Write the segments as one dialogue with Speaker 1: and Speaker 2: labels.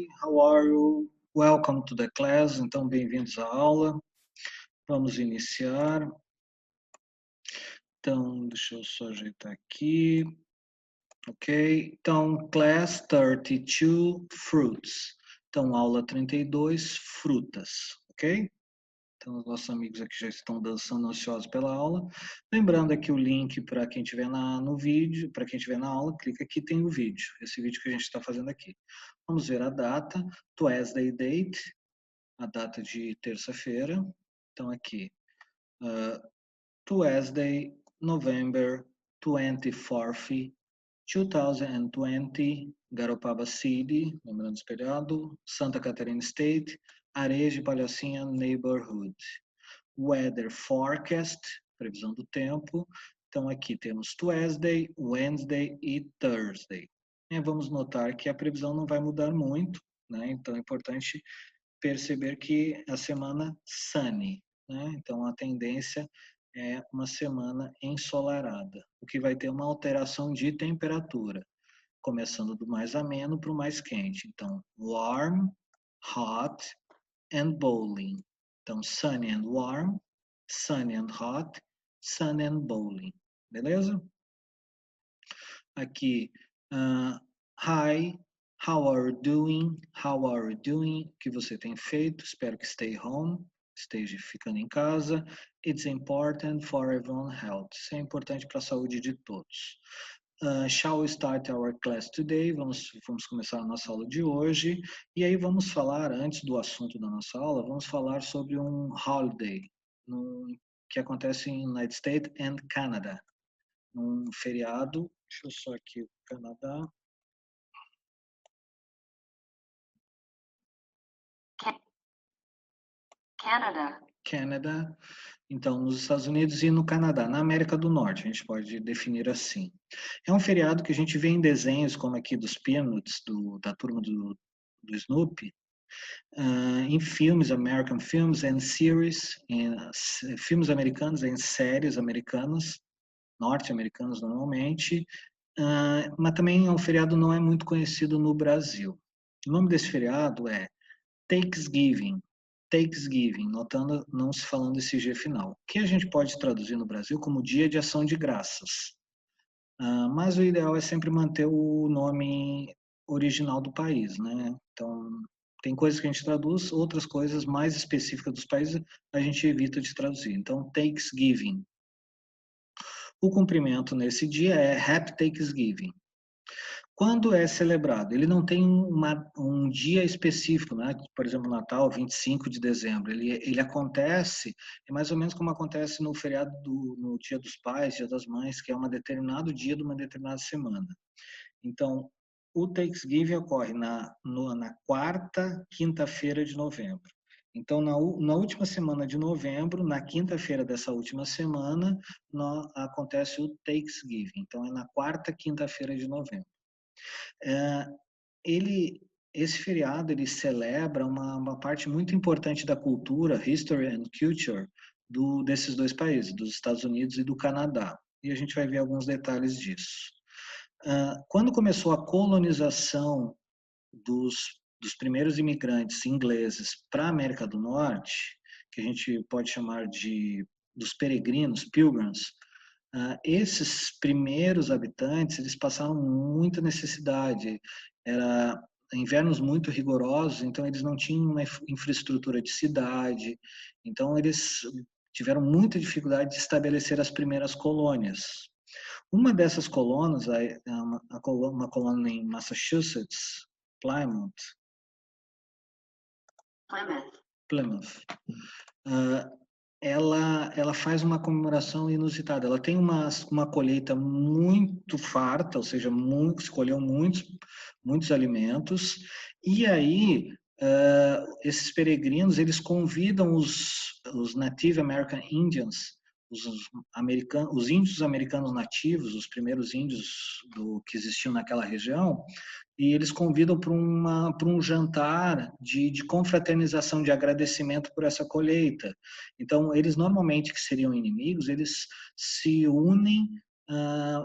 Speaker 1: Hi, how are you? Welcome to the class. Então, bem-vindos à aula. Vamos iniciar. Então, deixa eu só ajeitar aqui. Ok. Então, class 32, fruits. Então, aula 32, frutas. Ok? Então, os nossos amigos aqui já estão dançando ansiosos pela aula. Lembrando aqui o link para quem estiver no vídeo, para quem estiver na aula, clica aqui, tem o vídeo. Esse vídeo que a gente está fazendo aqui. Vamos ver a data, Tuesday date, a data de terça-feira. Então, aqui, Tuesday, November 24th, 2020, Garopaba City, lembrando espelhado, Santa Catarina State, Areia de Palhocinha Neighborhood. Weather forecast, previsão do tempo. Então aqui temos Tuesday, Wednesday e Thursday. E vamos notar que a previsão não vai mudar muito, né? Então é importante perceber que a semana sunny, né? Então a tendência é uma semana ensolarada, o que vai ter uma alteração de temperatura, começando do mais ameno para o mais quente. Então, warm, hot and bowling. Então, sunny and warm, sunny and hot, sunny and bowling. Beleza? Aqui, hi, how are you doing? How are you doing? O que você tem feito? Espero que stay home, esteja ficando em casa. It's important for everyone's health. Isso é importante para a saúde de todos. Shall we start our class today? Vamos começar a nossa aula de hoje. E aí vamos falar, antes do assunto da nossa aula, vamos falar sobre um holiday que acontece em United States and Canada. Um feriado, deixa eu só aqui, Canadá. Canada. Então, nos Estados Unidos e no Canadá, na América do Norte, a gente pode definir assim. É um feriado que a gente vê em desenhos como aqui dos Peanuts, da turma do Snoopy, em filmes, American films and series, em filmes americanos, em séries americanas, norte-americanas normalmente, mas também é um feriado não é muito conhecido no Brasil. O nome desse feriado é Thanksgiving. Thanksgiving, notando, não se falando esse G final, que a gente pode traduzir no Brasil como Dia de Ação de Graças. Mas o ideal é sempre manter o nome original do país, né? Então, tem coisas que a gente traduz, outras coisas mais específicas dos países a gente evita de traduzir. Então, Thanksgiving. O cumprimento nesse dia é Happy Thanksgiving. Quando é celebrado? Ele não tem um dia específico, né? Por exemplo, Natal, 25 de dezembro. Ele acontece, é mais ou menos como acontece no feriado no Dia dos Pais, Dia das Mães, que é um determinado dia de uma determinada semana. Então, o Thanksgiving ocorre na quarta quinta-feira de novembro. Então, na última semana de novembro, na quinta-feira dessa última semana, acontece o Thanksgiving. Então, é na quarta quinta-feira de novembro. Esse feriado ele celebra uma parte muito importante da cultura, history and culture, desses dois países, dos Estados Unidos e do Canadá. E a gente vai ver alguns detalhes disso. Quando começou a colonização dos primeiros imigrantes ingleses para a América do Norte, que a gente pode chamar dos peregrinos, pilgrims, esses primeiros habitantes, eles passaram muita necessidade. Era invernos muito rigorosos, então eles não tinham uma infraestrutura de cidade, então eles tiveram muita dificuldade de estabelecer as primeiras colônias. Uma dessas colônias, uma colônia em Massachusetts, Plymouth, ela faz uma comemoração inusitada. Ela tem uma colheita muito farta, ou seja, escolheu muitos alimentos, e aí esses peregrinos eles convidam os Native American Indians, os índios americanos nativos, os primeiros índios que existiam naquela região, e eles convidam para um jantar de confraternização, de agradecimento por essa colheita. Então, eles normalmente, que seriam inimigos, eles se unem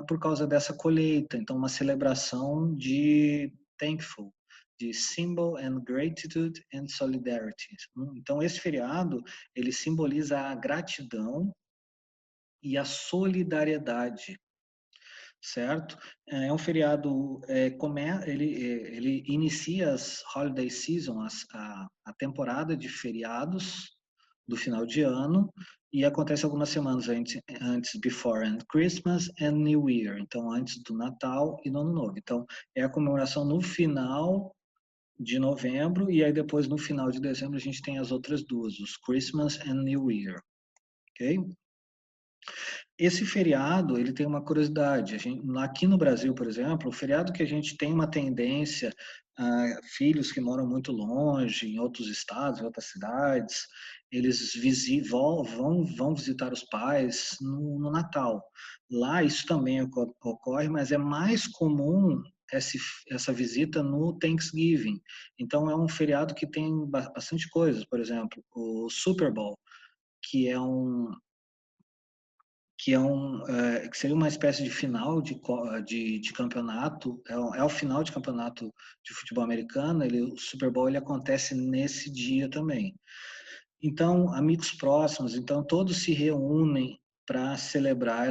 Speaker 1: por causa dessa colheita. Então, uma celebração de thankful, de Symbol and Gratitude and Solidarity. Então, esse feriado, ele simboliza a gratidão e a solidariedade, certo? É um feriado, ele inicia as holiday season, a temporada de feriados do final de ano, e acontece algumas semanas antes before and Christmas and New Year, então antes do Natal e do Ano Novo. Então, é a comemoração no final de novembro, e aí depois no final de dezembro a gente tem as outras duas, os Christmas and New Year, ok? Esse feriado, ele tem uma curiosidade. Aqui no Brasil, por exemplo, o feriado que a gente tem uma tendência, filhos que moram muito longe, em outros estados, em outras cidades, eles vão visitar os pais no Natal. Lá isso também ocorre, mas é mais comum essa visita no Thanksgiving. Então é um feriado que tem bastante coisas, por exemplo, o Super Bowl, que é que seria uma espécie de final de campeonato, é o final de campeonato de futebol americano, o Super Bowl ele acontece nesse dia também. Então, amigos próximos, então todos se reúnem para celebrar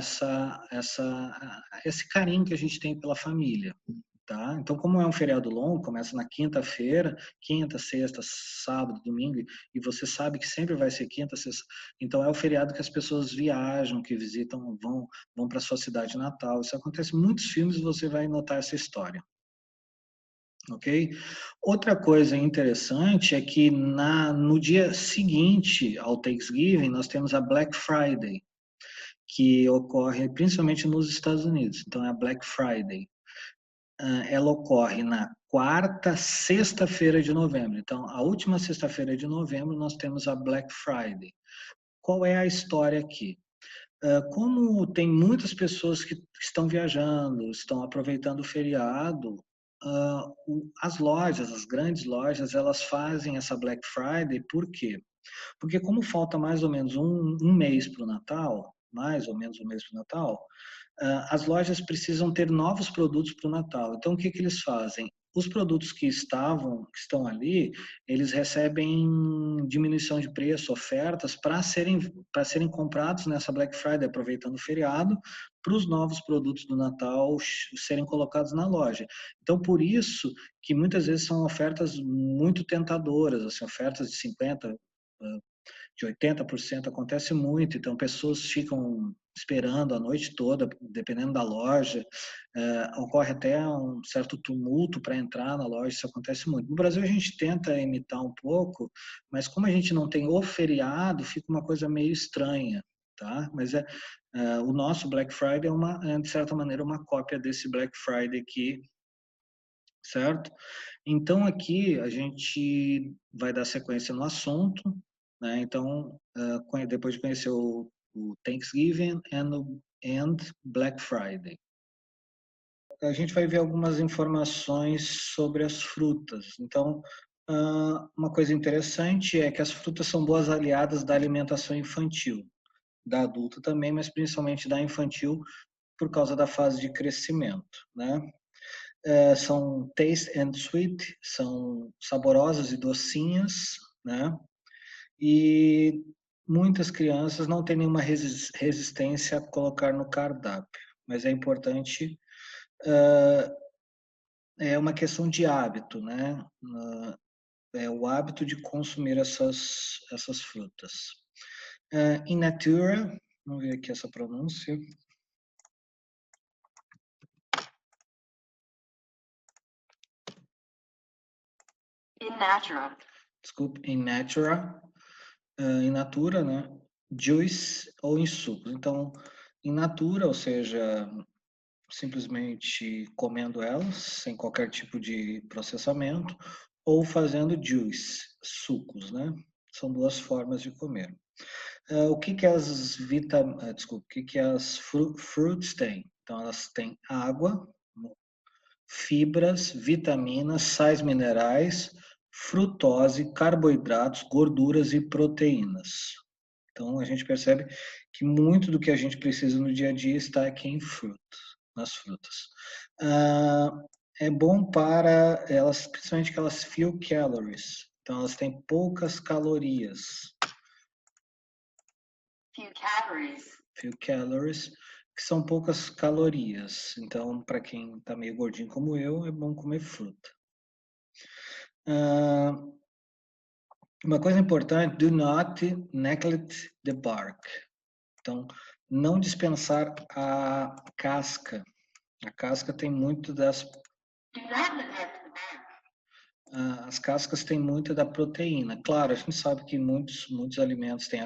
Speaker 1: esse carinho que a gente tem pela família. Tá? Então, como é um feriado longo, começa na quinta-feira, quinta, sexta, sábado, domingo, e você sabe que sempre vai ser quinta, sexta. Então, é o feriado que as pessoas viajam, que visitam, vão para sua cidade natal. Isso acontece em muitos filmes, você vai notar essa história. Ok? Outra coisa interessante é que no dia seguinte ao Thanksgiving, nós temos a Black Friday, que ocorre principalmente nos Estados Unidos. Então, é a Black Friday. Ela ocorre na quarta sexta-feira de novembro. Então, a última sexta-feira de novembro, nós temos a Black Friday. Qual é a história aqui? Como tem muitas pessoas que estão viajando, estão aproveitando o feriado, as grandes lojas, elas fazem essa Black Friday, por quê? Porque como falta mais ou menos um mês para o Natal, mais ou menos um mês para o Natal, as lojas precisam ter novos produtos para o Natal. Então, o que eles fazem? Os produtos que estão ali, eles recebem diminuição de preço, ofertas para serem comprados nessa Black Friday, aproveitando o feriado, para os novos produtos do Natal serem colocados na loja. Então, por isso que muitas vezes são ofertas muito tentadoras, assim, ofertas de 50%, de 80% acontece muito, então pessoas ficam esperando a noite toda, dependendo da loja, ocorre até um certo tumulto para entrar na loja, isso acontece muito. No Brasil a gente tenta imitar um pouco, mas como a gente não tem o feriado, fica uma coisa meio estranha, tá? Mas o nosso Black Friday é de certa maneira uma cópia desse Black Friday aqui, certo? Então aqui a gente vai dar sequência no assunto, né? Então, depois de conhecer o Thanksgiving and Black Friday, a gente vai ver algumas informações sobre as frutas. Então, uma coisa interessante é que as frutas são boas aliadas da alimentação infantil, da adulta também, mas principalmente da infantil por causa da fase de crescimento, né? São taste and sweet, são saborosas e docinhas, né? E muitas crianças não têm nenhuma resistência a colocar no cardápio, mas é importante, é uma questão de hábito, né? É o hábito de consumir essas frutas. In natura, vamos ver aqui essa pronúncia. In natura. Desculpe, in natura. In natura, né? Juice ou em sucos. Então, in natura, ou seja, simplesmente comendo elas, sem qualquer tipo de processamento, ou fazendo juice, sucos, né? São duas formas de comer. O que que as fruits têm? Então, elas têm água, fibras, vitaminas, sais minerais, frutose, carboidratos, gorduras e proteínas. Então, a gente percebe que muito do que a gente precisa no dia a dia está aqui nas frutas. é bom para elas, principalmente aquelas few calories. Então, elas têm poucas calorias. Few calories, que são poucas calorias. Então, para quem está meio gordinho como eu, é bom comer fruta. Uma coisa importante, do not neglect the bark. Então, não dispensar a casca. A casca tem muito das... As cascas têm muito da proteína. Claro, a gente sabe que muitos alimentos têm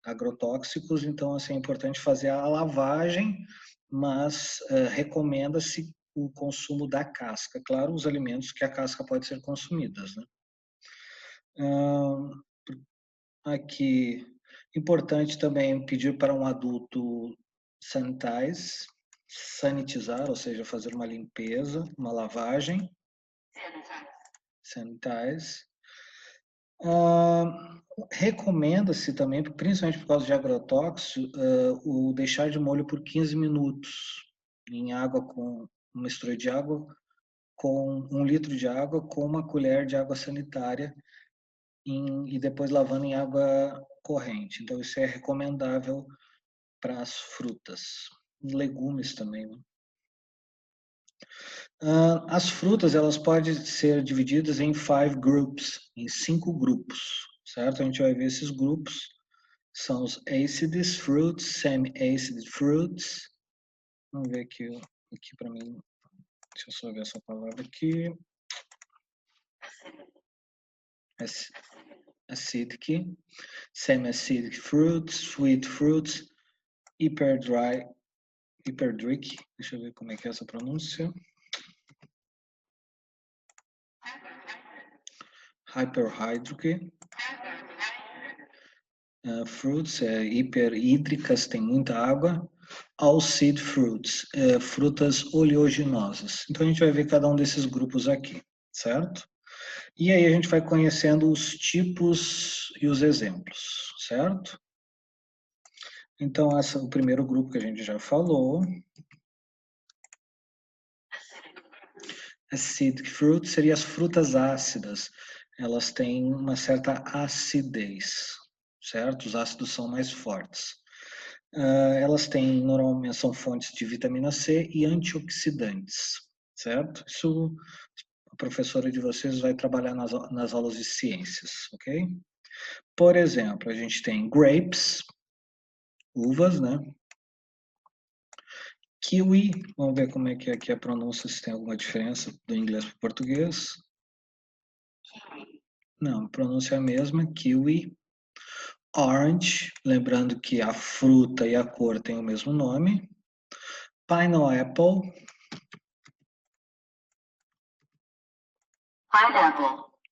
Speaker 1: agrotóxicos, então assim, é importante fazer a lavagem, mas recomenda-se o consumo da casca. Claro, os alimentos que a casca pode ser consumidas, né? Aqui, importante também pedir para um adulto sanitizar, ou seja, fazer uma limpeza, uma lavagem. Sanitize. Recomenda-se também, principalmente por causa de agrotóxico, o deixar de molho por 15 minutos em água com uma mistura de água com 1 litro de água com uma colher de água sanitária e depois lavando em água corrente. Então isso é recomendável para as frutas, legumes também, né? As frutas elas podem ser divididas em 5 groups, em 5 grupos, certo? A gente vai ver esses grupos, são os acid fruits, semi-acid fruits. Vamos ver aqui para mim, deixa eu só ver essa palavra aqui. Acidic, semi-acidic fruits, sweet fruits, hyperdric, deixa eu ver como é que é essa pronúncia. Hyperhydric. Fruits, hiperhídricas, tem muita água. All seed fruits, frutas oleaginosas. Então a gente vai ver cada um desses grupos aqui, certo? E aí a gente vai conhecendo os tipos e os exemplos, certo? Então o primeiro grupo que a gente já falou. Acidic fruit seria as frutas ácidas. Elas têm uma certa acidez, certo? Os ácidos são mais fortes. Elas têm, normalmente, são fontes de vitamina C e antioxidantes, certo? Isso a professora de vocês vai trabalhar nas aulas de ciências, ok? Por exemplo, a gente tem grapes, uvas, né? Kiwi, vamos ver como é que é aqui a pronúncia, se tem alguma diferença do inglês para o português. Não, a pronúncia é a mesma, kiwi. Orange, lembrando que a fruta e a cor têm o mesmo nome. Pineapple.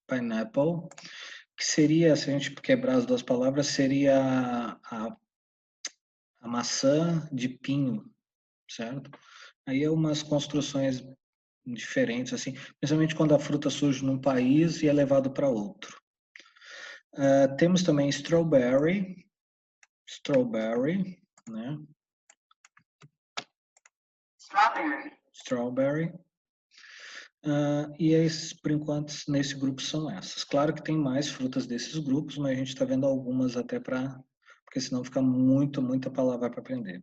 Speaker 1: Pineapple, que seria, se a gente quebrar as duas palavras, seria a maçã de pinho, certo? Aí é umas construções diferentes, assim, principalmente quando a fruta surge num país e é levado para outro. Temos também strawberry, né? Strawberry. E esses, por enquanto, nesse grupo são essas. Claro que tem mais frutas desses grupos, mas a gente está vendo algumas até porque senão fica muita palavra para aprender.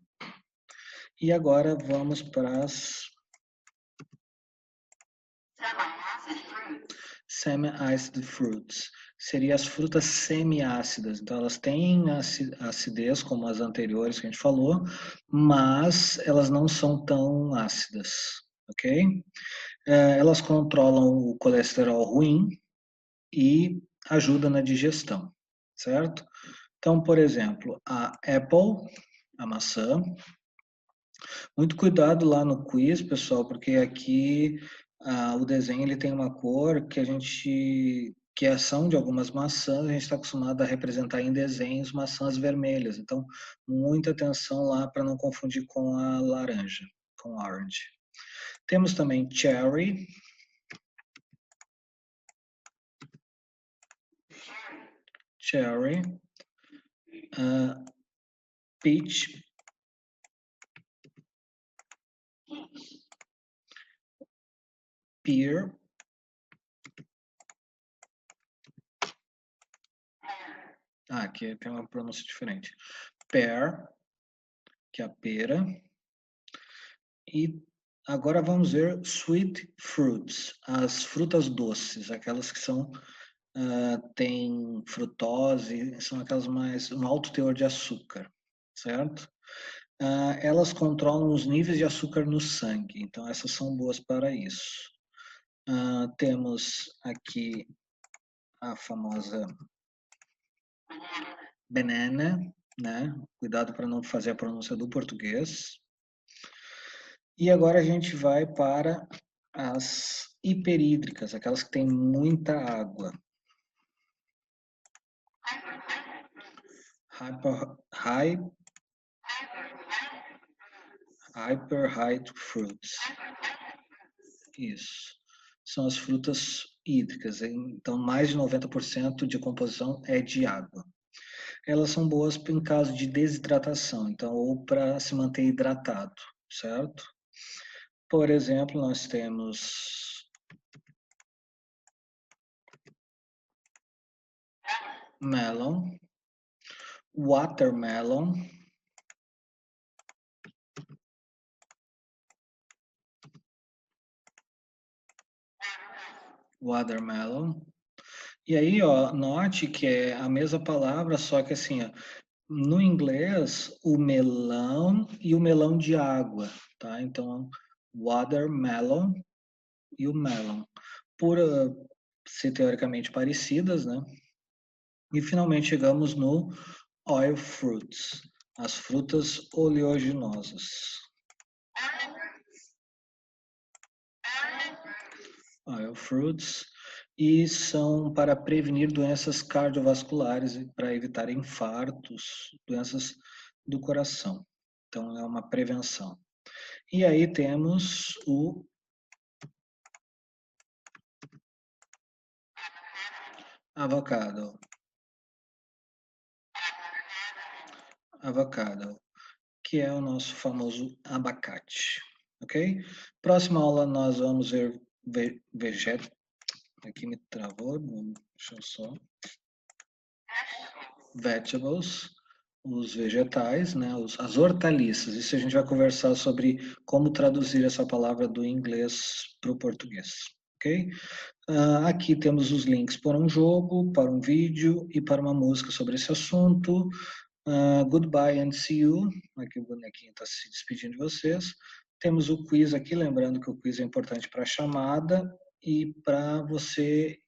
Speaker 1: E agora vamos para as semi-acid fruits. Seriam as frutas semi-ácidas. Então, elas têm acidez, como as anteriores que a gente falou, mas elas não são tão ácidas, ok? Elas controlam o colesterol ruim e ajudam na digestão, certo? Então, por exemplo, a apple, a maçã. Muito cuidado lá no quiz, pessoal, porque aqui o desenho ele tem uma cor que são de algumas maçãs, a gente está acostumado a representar em desenhos maçãs vermelhas. Então, muita atenção lá para não confundir com a laranja, com orange. Temos também cherry. Cherry. Peach. pear, aqui tem uma pronúncia diferente, pear, que é a pera, e agora vamos ver sweet fruits, as frutas doces, aquelas que são tem frutose, são aquelas mais um alto teor de açúcar, certo? Elas controlam os níveis de açúcar no sangue, então essas são boas para isso. Temos aqui a famosa banana, né? Cuidado para não fazer a pronúncia do português. E agora a gente vai para as hiperídricas, aquelas que têm muita água. Hyperhide fruits. Isso. São as frutas hídricas. Então, mais de 90% de composição é de água. Elas são boas em caso de desidratação, então, ou para se manter hidratado, certo? Por exemplo, nós temos melon, watermelon, E aí, ó, note que é a mesma palavra, só que assim, ó, no inglês, o melão e o melão de água, tá? Então, watermelon e o melon. Por ser teoricamente parecidas, né? E finalmente chegamos no oil fruits, as frutas oleaginosas. Oil fruits, e são para prevenir doenças cardiovasculares e para evitar infartos, doenças do coração. Então, é uma prevenção. E aí temos o avocado. Avocado, que é o nosso famoso abacate. Ok? Próxima aula nós vamos ver vegetais. Aqui me travou, deixa eu só. Vegetables, os vegetais, né, as hortaliças. Isso a gente vai conversar sobre como traduzir essa palavra do inglês para o português, ok? Aqui temos os links para um jogo, para um vídeo e para uma música sobre esse assunto. Goodbye and see you. Aqui o bonequinho está se despedindo de vocês. Temos o quiz aqui, lembrando que o quiz é importante para a chamada e para você,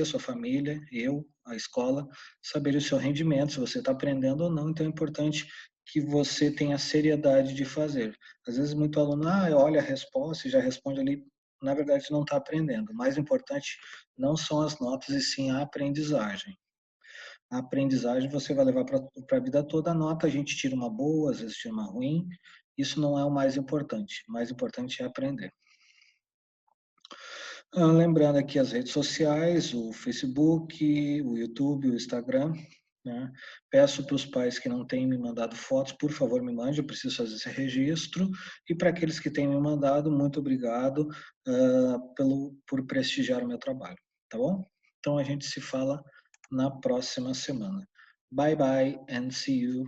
Speaker 1: sua família, eu, a escola, saber o seu rendimento, se você está aprendendo ou não. Então é importante que você tenha seriedade de fazer. Às vezes muito aluno, olha a resposta e já responde ali, na verdade não está aprendendo. O mais importante não são as notas e sim a aprendizagem. A aprendizagem você vai levar para a vida toda. A nota a gente tira uma boa, às vezes tira uma ruim. Isso não é o mais importante. O mais importante é aprender. Lembrando aqui as redes sociais, o Facebook, o YouTube, o Instagram. Né? Peço para os pais que não têm me mandado fotos, por favor, me mande, eu preciso fazer esse registro. E para aqueles que têm me mandado, muito obrigado por prestigiar o meu trabalho, tá bom? Então a gente se fala na próxima semana. Bye bye and see you